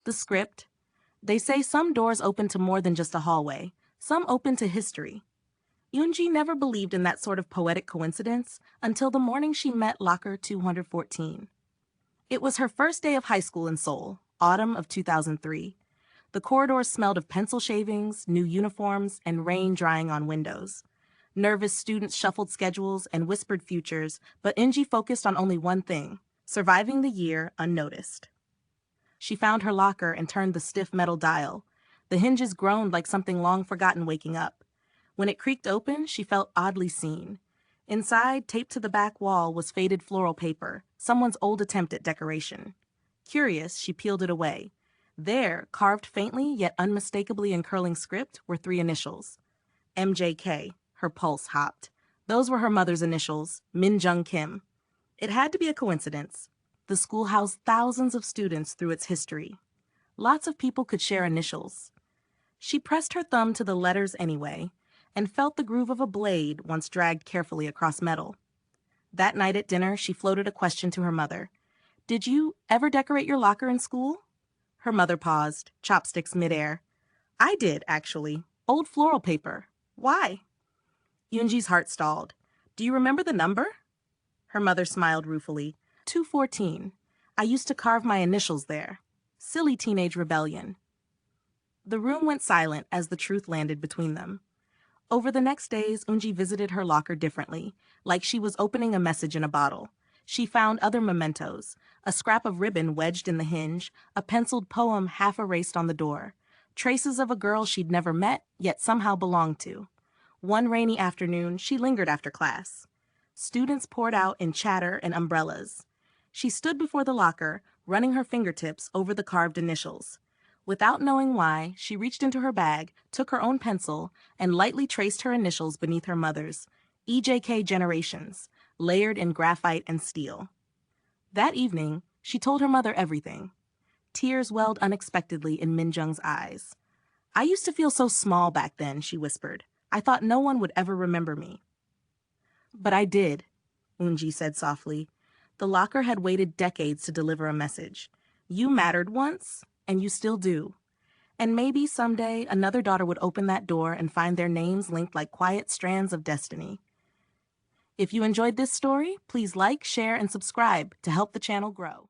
The script. They say some doors open to more than just a hallway, some open to history. Yoonji never believed in that sort of poetic coincidence until the morning she met locker 214. It was her first day of high school in Seoul, autumn of 2003. The corridors smelled of pencil shavings, new uniforms, and rain drying on windows. Nervous students shuffled schedules and whispered futures, but Inji focused on only one thing: surviving the year unnoticed. She found her locker and turned the stiff metal dial. The hinges groaned like something long forgotten waking up. When it creaked open, she felt oddly seen. Inside, taped to the back wall, was faded floral paper, someone's old attempt at decoration. Curious, she peeled it away. There, carved faintly yet unmistakably in curling script, were three initials. MJK. Her pulse hopped. Those were her mother's initials, Min Jung Kim. It had to be a coincidence. The school housed thousands of students through its history. Lots of people could share initials. She pressed her thumb to the letters anyway, and felt the groove of a blade once dragged carefully across metal. That night at dinner, she floated a question to her mother. "Did you ever decorate your locker in school?" Her mother paused, chopsticks midair. "I did, actually. Old floral paper. Why?" Yoonji's heart stalled. "Do you remember the number?" Her mother smiled ruefully. 214. I used to carve my initials there. Silly teenage rebellion. The room went silent as the truth landed between them. Over the next days, Unji visited her locker differently, like she was opening a message in a bottle. She found other mementos: a scrap of ribbon wedged in the hinge, a penciled poem half erased on the door, traces of a girl she'd never met, yet somehow belonged to. One rainy afternoon, she lingered after class. Students poured out in chatter and umbrellas. She stood before the locker, running her fingertips over the carved initials. Without knowing why, she reached into her bag, took her own pencil, and lightly traced her initials beneath her mother's: EJK Generations, layered in graphite and steel. That evening, she told her mother everything. Tears welled unexpectedly in Minjung's eyes. "I used to feel so small back then," she whispered. "I thought no one would ever remember me." "But I did," Unji said softly. "The locker had waited decades to deliver a message. You mattered once, and you still do. And maybe someday another daughter would open that door and find their names linked like quiet strands of destiny." If you enjoyed this story, please like, share, and subscribe to help the channel grow.